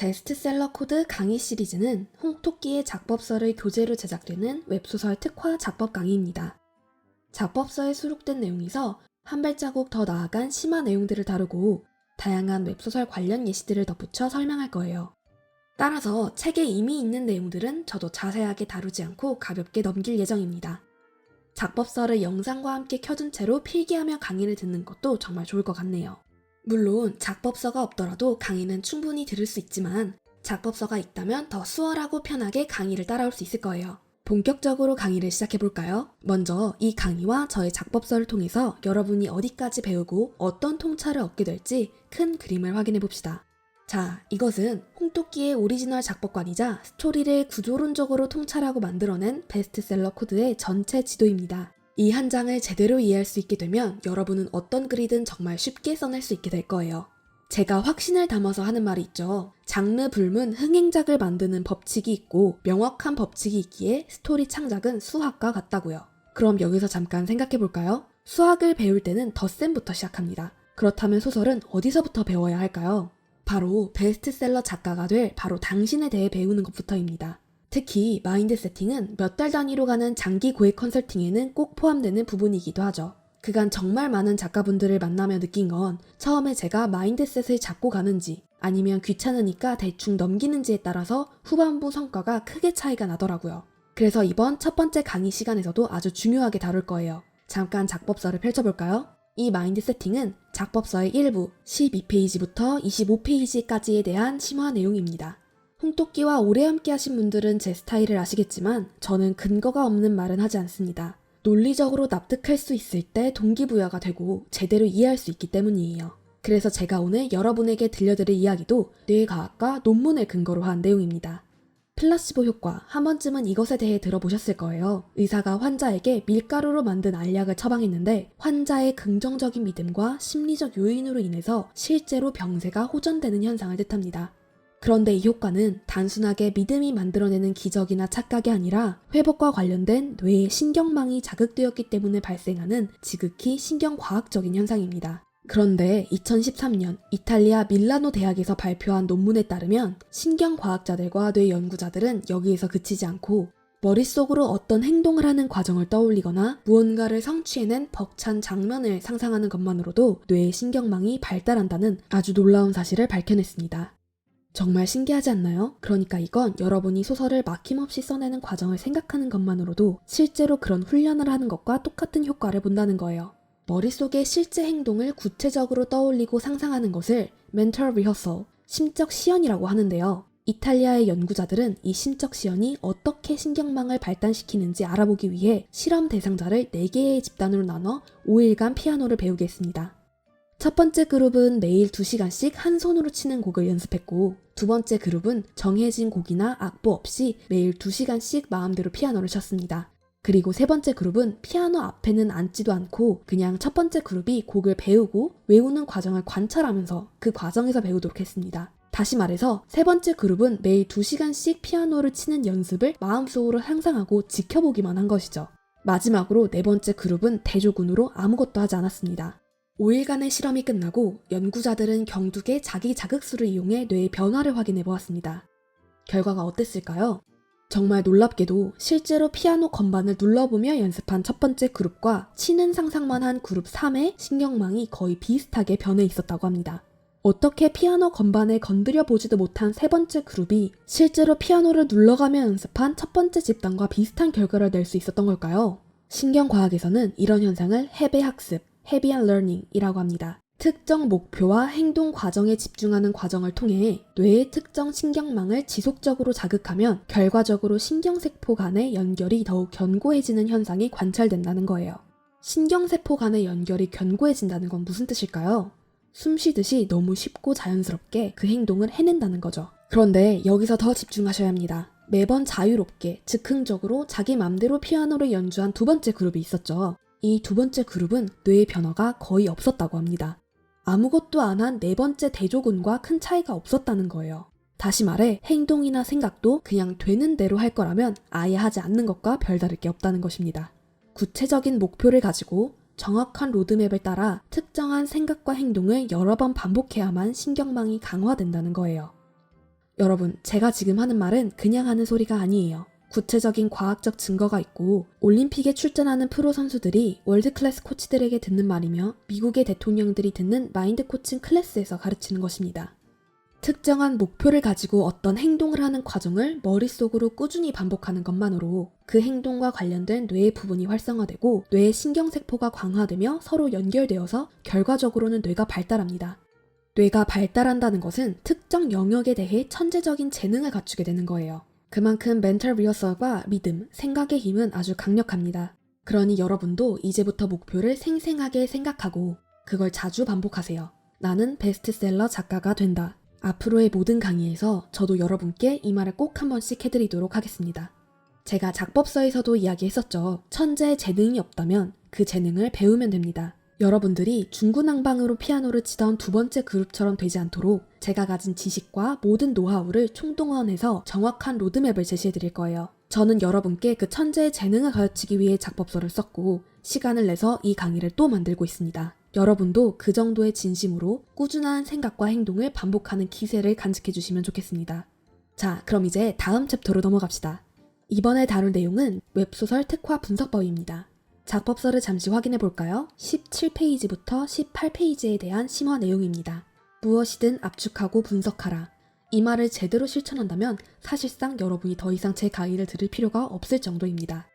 베스트셀러 코드 강의 시리즈는 홍토끼의 작법서를 교재로 제작되는 웹소설 특화 작법 강의입니다. 작법서에 수록된 내용에서 한 발자국 더 나아간 심화 내용들을 다루고 다양한 웹소설 관련 예시들을 덧붙여 설명할 거예요. 따라서 책에 이미 있는 내용들은 저도 자세하게 다루지 않고 가볍게 넘길 예정입니다. 작법서를 영상과 함께 켜둔 채로 필기하며 강의를 듣는 것도 정말 좋을 것 같네요. 물론 작법서가 없더라도 강의는 충분히 들을 수 있지만 작법서가 있다면 더 수월하고 편하게 강의를 따라올 수 있을 거예요. 본격적으로 강의를 시작해볼까요? 먼저 이 강의와 저의 작법서를 통해서 여러분이 어디까지 배우고 어떤 통찰을 얻게 될지 큰 그림을 확인해봅시다. 자, 이것은 홍토끼의 오리지널 작법관이자 스토리를 구조론적으로 통찰하고 만들어낸 베스트셀러 코드의 전체 지도입니다. 이 한 장을 제대로 이해할 수 있게 되면 여러분은 어떤 글이든 정말 쉽게 써낼 수 있게 될 거예요. 제가 확신을 담아서 하는 말이 있죠. 장르 불문 흥행작을 만드는 법칙이 있고 명확한 법칙이 있기에 스토리 창작은 수학과 같다고요. 그럼 여기서 잠깐 생각해 볼까요? 수학을 배울 때는 덧셈부터 시작합니다. 그렇다면 소설은 어디서부터 배워야 할까요? 바로 베스트셀러 작가가 될 바로 당신에 대해 배우는 것부터입니다. 특히 마인드 세팅은 몇 달 단위로 가는 장기 고액 컨설팅에는 꼭 포함되는 부분이기도 하죠. 그간 정말 많은 작가분들을 만나며 느낀 건 처음에 제가 마인드셋을 잡고 가는지 아니면 귀찮으니까 대충 넘기는지에 따라서 후반부 성과가 크게 차이가 나더라고요. 그래서 이번 첫 번째 강의 시간에서도 아주 중요하게 다룰 거예요. 잠깐 작법서를 펼쳐볼까요? 이 마인드 세팅은 작법서의 일부 12페이지부터 25페이지까지에 대한 심화 내용입니다. 홍토끼와 오래 함께 하신 분들은 제 스타일을 아시겠지만 저는 근거가 없는 말은 하지 않습니다. 논리적으로 납득할 수 있을 때 동기부여가 되고 제대로 이해할 수 있기 때문이에요. 그래서 제가 오늘 여러분에게 들려드릴 이야기도 뇌과학과 논문을 근거로 한 내용입니다. 플라시보 효과, 한 번쯤은 이것에 대해 들어보셨을 거예요. 의사가 환자에게 밀가루로 만든 알약을 처방했는데 환자의 긍정적인 믿음과 심리적 요인으로 인해서 실제로 병세가 호전되는 현상을 뜻합니다. 그런데 이 효과는 단순하게 믿음이 만들어내는 기적이나 착각이 아니라 회복과 관련된 뇌의 신경망이 자극되었기 때문에 발생하는 지극히 신경과학적인 현상입니다. 그런데 2013년 이탈리아 밀라노 대학에서 발표한 논문에 따르면 신경과학자들과 뇌 연구자들은 여기에서 그치지 않고 머릿속으로 어떤 행동을 하는 과정을 떠올리거나 무언가를 성취해낸 벅찬 장면을 상상하는 것만으로도 뇌의 신경망이 발달한다는 아주 놀라운 사실을 밝혀냈습니다. 정말 신기하지 않나요? 그러니까 이건 여러분이 소설을 막힘없이 써내는 과정을 생각하는 것만으로도 실제로 그런 훈련을 하는 것과 똑같은 효과를 본다는 거예요. 머릿속의 실제 행동을 구체적으로 떠올리고 상상하는 것을 mental rehearsal, 심적 시연이라고 하는데요. 이탈리아의 연구자들은 이 심적 시연이 어떻게 신경망을 발달시키는지 알아보기 위해 실험 대상자를 4개의 집단으로 나눠 5일간 피아노를 배우게 했습니다. 첫 번째 그룹은 매일 2시간씩 한 손으로 치는 곡을 연습했고 두 번째 그룹은 정해진 곡이나 악보 없이 매일 2시간씩 마음대로 피아노를 쳤습니다. 그리고 세 번째 그룹은 피아노 앞에는 앉지도 않고 그냥 첫 번째 그룹이 곡을 배우고 외우는 과정을 관찰하면서 그 과정에서 배우도록 했습니다. 다시 말해서 세 번째 그룹은 매일 2시간씩 피아노를 치는 연습을 마음속으로 상상하고 지켜보기만 한 것이죠. 마지막으로 네 번째 그룹은 대조군으로 아무것도 하지 않았습니다. 5일간의 실험이 끝나고 연구자들은 경둑의 자기 자극수를 이용해 뇌의 변화를 확인해 보았습니다. 결과가 어땠을까요? 정말 놀랍게도 실제로 피아노 건반을 눌러보며 연습한 첫 번째 그룹과 치는 상상만 한 그룹 3의 신경망이 거의 비슷하게 변해 있었다고 합니다. 어떻게 피아노 건반을 건드려 보지도 못한 세 번째 그룹이 실제로 피아노를 눌러가며 연습한 첫 번째 집단과 비슷한 결과를 낼 수 있었던 걸까요? 신경과학에서는 이런 현상을 해배학습, Heavy Learning이라고 합니다. 특정 목표와 행동 과정에 집중하는 과정을 통해 뇌의 특정 신경망을 지속적으로 자극하면 결과적으로 신경세포 간의 연결이 더욱 견고해지는 현상이 관찰된다는 거예요. 신경세포 간의 연결이 견고해진다는 건 무슨 뜻일까요? 숨 쉬듯이 너무 쉽고 자연스럽게 그 행동을 해낸다는 거죠. 그런데 여기서 더 집중하셔야 합니다. 매번 자유롭게, 즉흥적으로 자기 맘대로 피아노를 연주한 두 번째 그룹이 있었죠. 이 두 번째 그룹은 뇌의 변화가 거의 없었다고 합니다. 아무것도 안 한 네 번째 대조군과 큰 차이가 없었다는 거예요. 다시 말해 행동이나 생각도 그냥 되는 대로 할 거라면 아예 하지 않는 것과 별다를 게 없다는 것입니다. 구체적인 목표를 가지고 정확한 로드맵을 따라 특정한 생각과 행동을 여러 번 반복해야만 신경망이 강화된다는 거예요. 여러분, 제가 지금 하는 말은 그냥 하는 소리가 아니에요. 구체적인 과학적 증거가 있고 올림픽에 출전하는 프로 선수들이 월드클래스 코치들에게 듣는 말이며 미국의 대통령들이 듣는 마인드 코칭 클래스에서 가르치는 것입니다. 특정한 목표를 가지고 어떤 행동을 하는 과정을 머릿속으로 꾸준히 반복하는 것만으로 그 행동과 관련된 뇌의 부분이 활성화되고 뇌의 신경세포가 강화되며 서로 연결되어서 결과적으로는 뇌가 발달합니다. 뇌가 발달한다는 것은 특정 영역에 대해 천재적인 재능을 갖추게 되는 거예요. 그만큼 멘탈 리허설과 리듬, 생각의 힘은 아주 강력합니다. 그러니 여러분도 이제부터 목표를 생생하게 생각하고 그걸 자주 반복하세요. 나는 베스트셀러 작가가 된다. 앞으로의 모든 강의에서 저도 여러분께 이 말을 꼭 한 번씩 해드리도록 하겠습니다. 제가 작법서에서도 이야기했었죠. 천재의 재능이 없다면 그 재능을 배우면 됩니다. 여러분들이 중구난방으로 피아노를 치던 두 번째 그룹처럼 되지 않도록 제가 가진 지식과 모든 노하우를 총동원해서 정확한 로드맵을 제시해드릴 거예요. 저는 여러분께 그 천재의 재능을 가르치기 위해 작법서를 썼고 시간을 내서 이 강의를 또 만들고 있습니다. 여러분도 그 정도의 진심으로 꾸준한 생각과 행동을 반복하는 기세를 간직해 주시면 좋겠습니다. 자, 그럼 이제 다음 챕터로 넘어갑시다. 이번에 다룰 내용은 웹소설 특화 분석법입니다. 작법서를 잠시 확인해 볼까요? 17페이지부터 18페이지에 대한 심화 내용입니다. 무엇이든 압축하고 분석하라. 이 말을 제대로 실천한다면 사실상 여러분이 더 이상 제 강의를 들을 필요가 없을 정도입니다.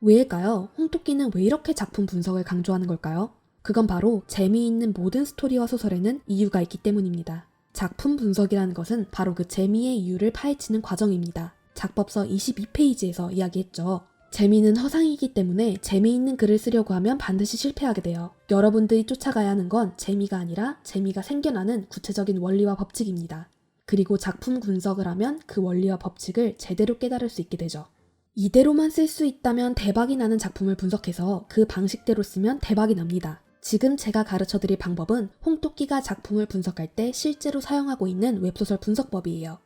왜일까요? 홍토끼는 왜 이렇게 작품 분석을 강조하는 걸까요? 그건 바로 재미있는 모든 스토리와 소설에는 이유가 있기 때문입니다. 작품 분석이라는 것은 바로 그 재미의 이유를 파헤치는 과정입니다. 작법서 22페이지에서 이야기했죠. 재미는 허상이기 때문에 재미있는 글을 쓰려고 하면 반드시 실패하게 돼요. 여러분들이 쫓아가야 하는 건 재미가 아니라 재미가 생겨나는 구체적인 원리와 법칙입니다. 그리고 작품 분석을 하면 그 원리와 법칙을 제대로 깨달을 수 있게 되죠. 이대로만 쓸 수 있다면 대박이 나는 작품을 분석해서 그 방식대로 쓰면 대박이 납니다. 지금 제가 가르쳐드릴 방법은 홍토끼가 작품을 분석할 때 실제로 사용하고 있는 웹소설 분석법이에요.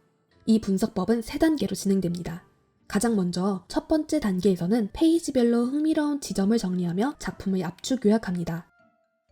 이 분석법은 3단계로 진행됩니다. 가장 먼저 첫 번째 단계에서는 페이지별로 흥미로운 지점을 정리하며 작품을 압축 요약합니다.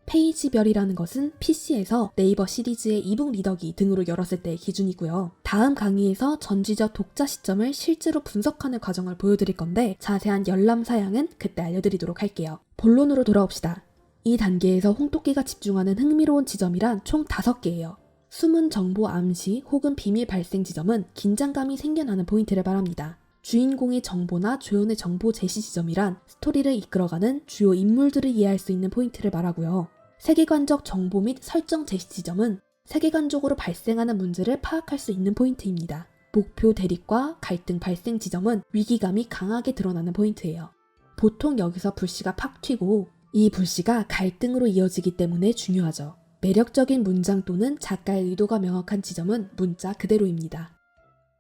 페이지별이라는 것은 PC에서 네이버 시리즈의 이북 리더기 등으로 열었을 때의 기준이고요. 다음 강의에서 전지적 독자 시점을 실제로 분석하는 과정을 보여드릴 건데 자세한 열람 사양은 그때 알려드리도록 할게요. 본론으로 돌아옵시다. 이 단계에서 홍토끼가 집중하는 흥미로운 지점이란 총 5개예요. 숨은 정보 암시 혹은 비밀 발생 지점은 긴장감이 생겨나는 포인트를 말합니다. 주인공의 정보나 조연의 정보 제시 지점이란 스토리를 이끌어가는 주요 인물들을 이해할 수 있는 포인트를 말하고요. 세계관적 정보 및 설정 제시 지점은 세계관적으로 발생하는 문제를 파악할 수 있는 포인트입니다. 목표 대립과 갈등 발생 지점은 위기감이 강하게 드러나는 포인트예요. 보통 여기서 불씨가 팍 튀고 이 불씨가 갈등으로 이어지기 때문에 중요하죠. 매력적인 문장 또는 작가의 의도가 명확한 지점은 문자 그대로입니다.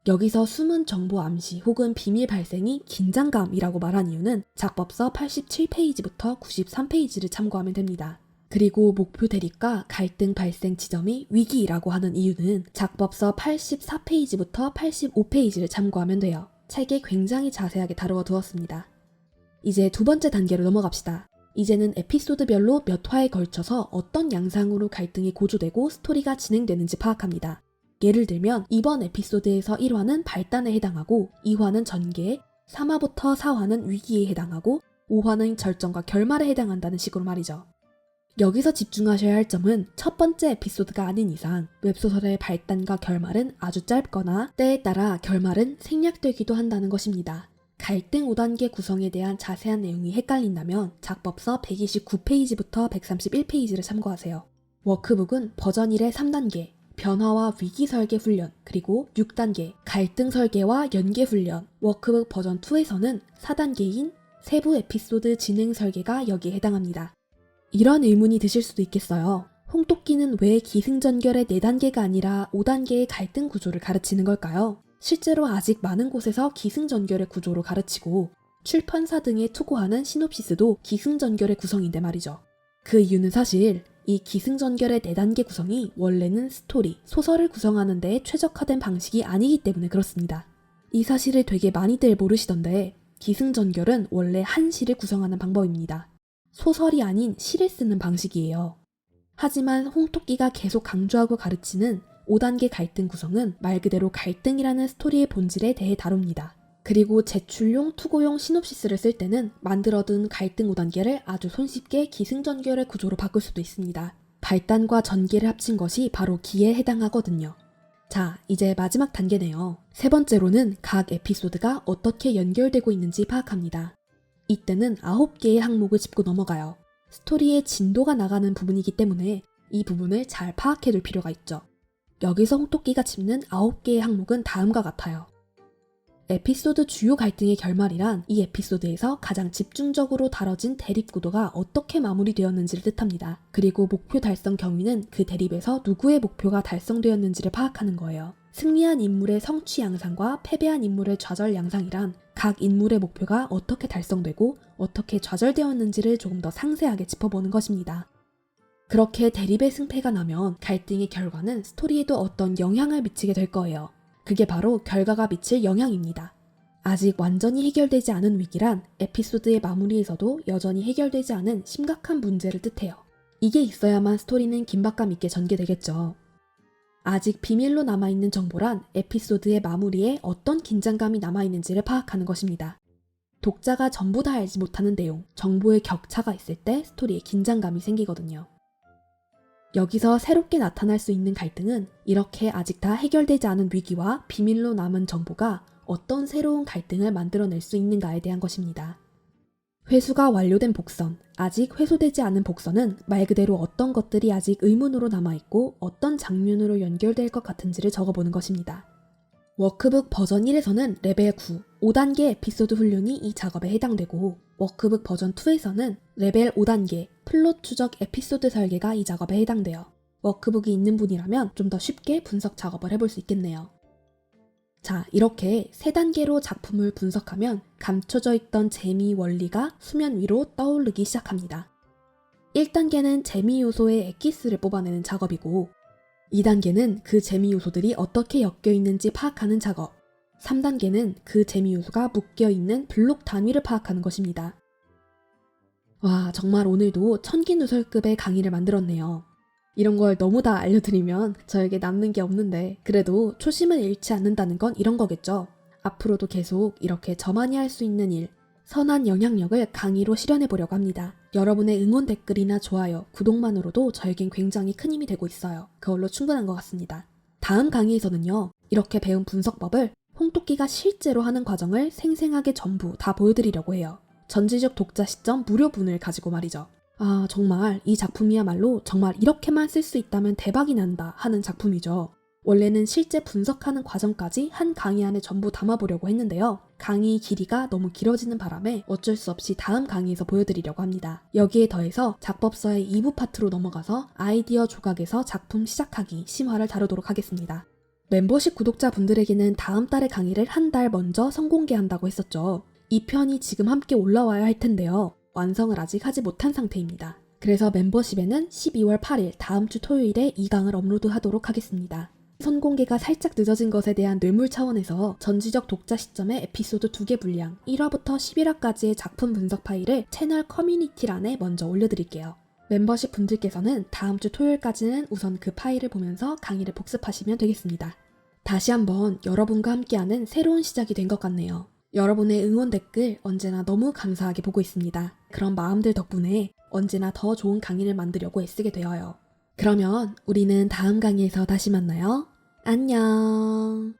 여기서 숨은 정보 암시 혹은 비밀 발생이 긴장감이라고 말한 이유는 작법서 87페이지부터 93페이지를 참고하면 됩니다. 그리고 목표 대립과 갈등 발생 지점이 위기라고 하는 이유는 작법서 84페이지부터 85페이지를 참고하면 돼요. 책에 굉장히 자세하게 다루어 두었습니다. 이제 두 번째 단계로 넘어갑시다. 이제는 에피소드별로 몇 화에 걸쳐서 어떤 양상으로 갈등이 고조되고 스토리가 진행되는지 파악합니다. 예를 들면 이번 에피소드에서 1화는 발단에 해당하고 2화는 전개, 3화부터 4화는 위기에 해당하고 5화는 절정과 결말에 해당한다는 식으로 말이죠. 여기서 집중하셔야 할 점은 첫 번째 에피소드가 아닌 이상 웹소설의 발단과 결말은 아주 짧거나 때에 따라 결말은 생략되기도 한다는 것입니다. 갈등 5단계 구성에 대한 자세한 내용이 헷갈린다면 작법서 129페이지부터 131페이지를 참고하세요. 워크북은 버전 1의 3단계, 변화와 위기 설계 훈련, 그리고 6단계, 갈등 설계와 연계 훈련, 워크북 버전 2에서는 4단계인 세부 에피소드 진행 설계가 여기에 해당합니다. 이런 의문이 드실 수도 있겠어요. 홍토끼는 왜 기승전결의 4단계가 아니라 5단계의 갈등 구조를 가르치는 걸까요? 실제로 아직 많은 곳에서 기승전결의 구조로 가르치고 출판사 등에 투고하는 시놉시스도 기승전결의 구성인데 말이죠. 그 이유는 사실 이 기승전결의 4단계 구성이 원래는 스토리, 소설을 구성하는 데 최적화된 방식이 아니기 때문에 그렇습니다. 이 사실을 되게 많이들 모르시던데 기승전결은 원래 한 시를 구성하는 방법입니다. 소설이 아닌 시를 쓰는 방식이에요. 하지만 홍토끼가 계속 강조하고 가르치는 5단계 갈등 구성은 말 그대로 갈등이라는 스토리의 본질에 대해 다룹니다. 그리고 제출용, 투고용 시놉시스를 쓸 때는 만들어둔 갈등 5단계를 아주 손쉽게 기승전결의 구조로 바꿀 수도 있습니다. 발단과 전개를 합친 것이 바로 기에 해당하거든요. 자, 이제 마지막 단계네요. 세 번째로는 각 에피소드가 어떻게 연결되고 있는지 파악합니다. 이때는 9개의 항목을 짚고 넘어가요. 스토리의 진도가 나가는 부분이기 때문에 이 부분을 잘 파악해둘 필요가 있죠. 여기서 홍토끼가 짚는 9개의 항목은 다음과 같아요. 에피소드 주요 갈등의 결말이란 이 에피소드에서 가장 집중적으로 다뤄진 대립구도가 어떻게 마무리되었는지를 뜻합니다. 그리고 목표 달성 경위는 그 대립에서 누구의 목표가 달성되었는지를 파악하는 거예요. 승리한 인물의 성취 양상과 패배한 인물의 좌절 양상이란 각 인물의 목표가 어떻게 달성되고 어떻게 좌절되었는지를 조금 더 상세하게 짚어보는 것입니다. 그렇게 대립의 승패가 나면 갈등의 결과는 스토리에도 어떤 영향을 미치게 될 거예요. 그게 바로 결과가 미칠 영향입니다. 아직 완전히 해결되지 않은 위기란 에피소드의 마무리에서도 여전히 해결되지 않은 심각한 문제를 뜻해요. 이게 있어야만 스토리는 긴박감 있게 전개되겠죠. 아직 비밀로 남아있는 정보란 에피소드의 마무리에 어떤 긴장감이 남아있는지를 파악하는 것입니다. 독자가 전부 다 알지 못하는 내용, 정보의 격차가 있을 때 스토리에 긴장감이 생기거든요. 여기서 새롭게 나타날 수 있는 갈등은 이렇게 아직 다 해결되지 않은 위기와 비밀로 남은 정보가 어떤 새로운 갈등을 만들어낼 수 있는가에 대한 것입니다. 회수가 완료된 복선, 아직 회수되지 않은 복선은 말 그대로 어떤 것들이 아직 의문으로 남아있고 어떤 장면으로 연결될 것 같은지를 적어보는 것입니다. 워크북 버전 1에서는 레벨 9, 5단계 에피소드 훈련이 이 작업에 해당되고 워크북 버전 2에서는 레벨 5단계 플롯 추적 에피소드 설계가 이 작업에 해당돼요. 워크북이 있는 분이라면 좀 더 쉽게 분석 작업을 해볼 수 있겠네요. 자, 이렇게 3단계로 작품을 분석하면 감춰져 있던 재미 원리가 수면 위로 떠오르기 시작합니다. 1단계는 재미 요소의 엑기스를 뽑아내는 작업이고 2단계는 그 재미 요소들이 어떻게 엮여 있는지 파악하는 작업, 3단계는 그 재미 요소가 묶여 있는 블록 단위를 파악하는 것입니다. 와, 정말 오늘도 천기누설급의 강의를 만들었네요. 이런 걸 너무 다 알려드리면 저에게 남는 게 없는데 그래도 초심을 잃지 않는다는 건 이런 거겠죠. 앞으로도 계속 이렇게 저만이 할 수 있는 일, 선한 영향력을 강의로 실현해보려고 합니다. 여러분의 응원 댓글이나 좋아요, 구독만으로도 저에겐 굉장히 큰 힘이 되고 있어요. 그걸로 충분한 것 같습니다. 다음 강의에서는요, 이렇게 배운 분석법을 홍토끼가 실제로 하는 과정을 생생하게 전부 다 보여드리려고 해요. 전지적 독자 시점 무료분을 가지고 말이죠. 아, 정말 이 작품이야말로 정말 이렇게만 쓸 수 있다면 대박이 난다 하는 작품이죠. 원래는 실제 분석하는 과정까지 한 강의 안에 전부 담아보려고 했는데요. 강의 길이가 너무 길어지는 바람에 어쩔 수 없이 다음 강의에서 보여드리려고 합니다. 여기에 더해서 작법서의 2부 파트로 넘어가서 아이디어 조각에서 작품 시작하기 심화를 다루도록 하겠습니다. 멤버십 구독자분들에게는 다음 달의 강의를 한 달 먼저 선공개한다고 했었죠. 이 편이 지금 함께 올라와야 할 텐데요. 완성을 아직 하지 못한 상태입니다. 그래서 멤버십에는 12월 8일 다음 주 토요일에 2강을 업로드하도록 하겠습니다. 선공개가 살짝 늦어진 것에 대한 뇌물 차원에서 전지적 독자 시점의 에피소드 2개 분량 1화부터 11화까지의 작품 분석 파일을 채널 커뮤니티란에 먼저 올려드릴게요. 멤버십 분들께서는 다음 주 토요일까지는 우선 그 파일을 보면서 강의를 복습하시면 되겠습니다. 다시 한번 여러분과 함께하는 새로운 시작이 된 것 같네요. 여러분의 응원 댓글 언제나 너무 감사하게 보고 있습니다. 그런 마음들 덕분에 언제나 더 좋은 강의를 만들려고 애쓰게 되어요. 그러면 우리는 다음 강의에서 다시 만나요. 안녕.